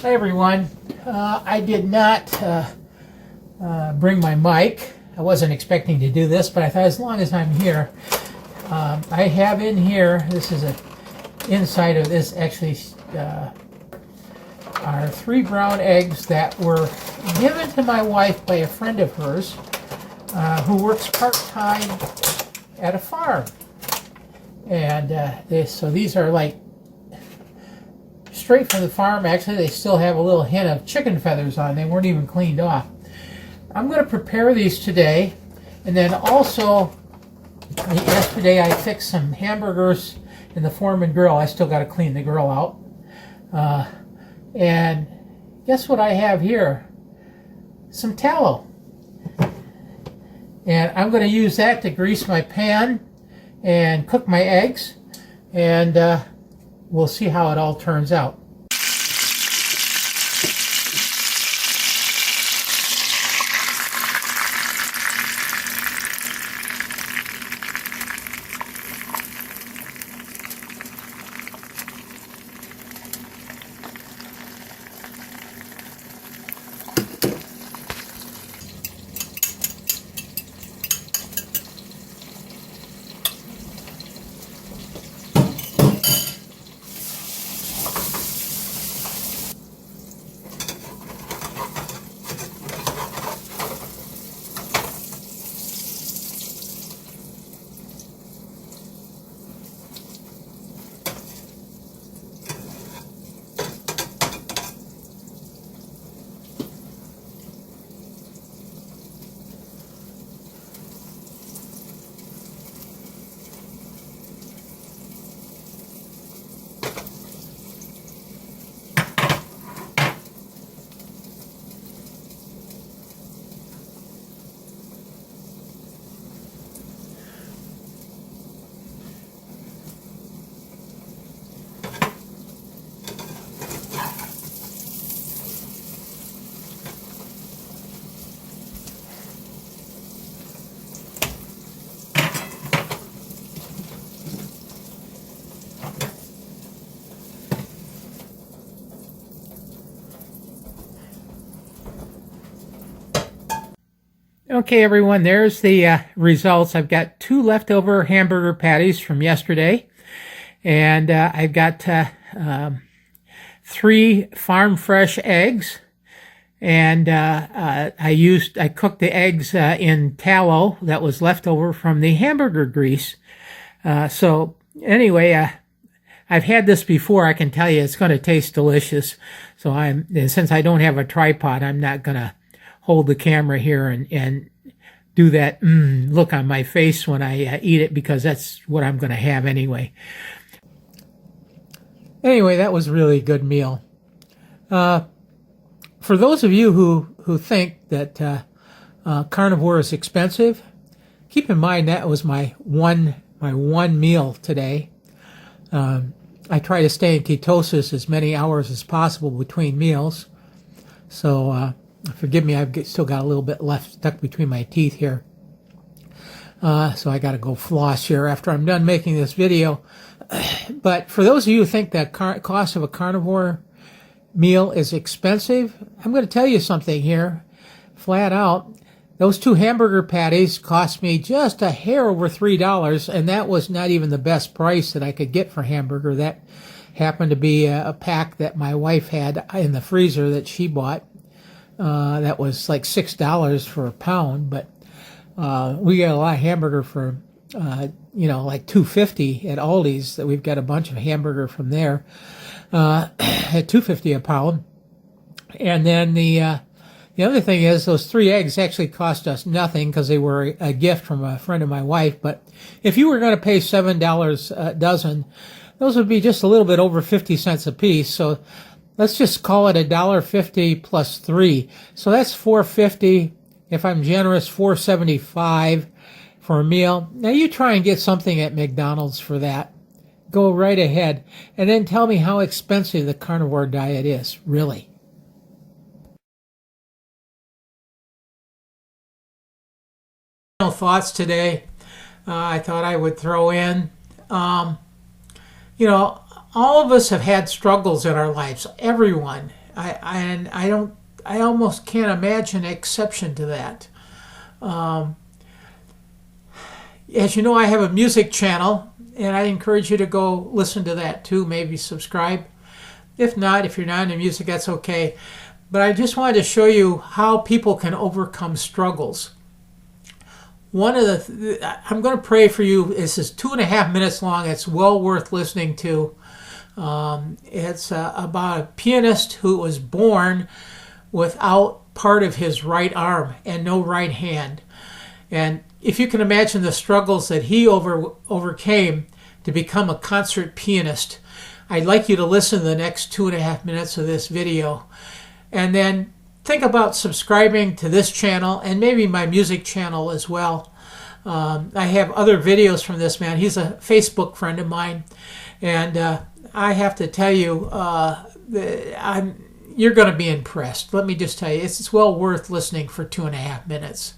Hi everyone. I did not bring my mic. I wasn't expecting to do this, but I thought as long as I'm here, I have in here, this is a inside of this actually are 3 brown eggs that were given to my wife by a friend of hers who works part-time at a farm. And so these are like straight from the farm. Actually, they still have a little hint of chicken feathers on. They weren't even cleaned off. I'm going to prepare these today, and then also yesterday I fixed some hamburgers in the Foreman grill. I still got to clean the grill out. And guess what I have here? Some tallow. And I'm going to use that to grease my pan and cook my eggs, and we'll see how it all turns out. Okay, everyone, there's the results. I've got 2 leftover hamburger patties from yesterday, and I've got 3 farm fresh eggs, and I cooked the eggs in tallow that was left over from the hamburger grease. So anyway, I've had this before. I can tell you it's going to taste delicious. So since I don't have a tripod, I'm not going to hold the camera here and do that look on my face when I eat it, because that's what I'm going to have anyway. Anyway, that was a really good meal. For those of you who think that Carnivore is expensive, keep in mind that was my one meal today. I try to stay in ketosis as many hours as possible between meals. So forgive me, I've still got a little bit left stuck between my teeth here. So I got to go floss here after I'm done making this video. But for those of you who think that cost of a carnivore meal is expensive, I'm going to tell you something here, flat out. Those 2 hamburger patties cost me just a hair over $3, and that was not even the best price that I could get for hamburger. That happened to be a pack that my wife had in the freezer that she bought. That was like $6 for a pound, but we got a lot of hamburger for like $2.50 at Aldi's. That we've got a bunch of hamburger from there at $2.50 a pound. And then the other thing is those 3 eggs actually cost us nothing because they were a gift from a friend of my wife. But if you were going to pay $7 a dozen, those would be just a little bit over 50 cents a piece. So let's just call it $1.50 plus 3. So that's $4.50. If I'm generous, $4.75 for a meal. Now you try and get something at McDonald's for that. Go right ahead. And then tell me how expensive the carnivore diet is, really. Thoughts today I thought I would throw in. You know, all of us have had struggles in our lives. Everyone. I almost can't imagine an exception to that. As you know, I have a music channel, and I encourage you to go listen to that too. Maybe subscribe. If not, if you're not into music, that's okay. But I just wanted to show you how people can overcome struggles. One of I'm going to pray for you. This is 2.5 minutes long. It's well worth listening to. It's about a pianist who was born without part of his right arm and no right hand. And if you can imagine the struggles that he overcame to become a concert pianist, I'd like you to listen to the next 2.5 minutes of this video. And then think about subscribing to this channel and maybe my music channel as well. I have other videos from this man. He's a Facebook friend of mine. And I have to tell you, you're going to be impressed. Let me just tell you, it's well worth listening for 2.5 minutes.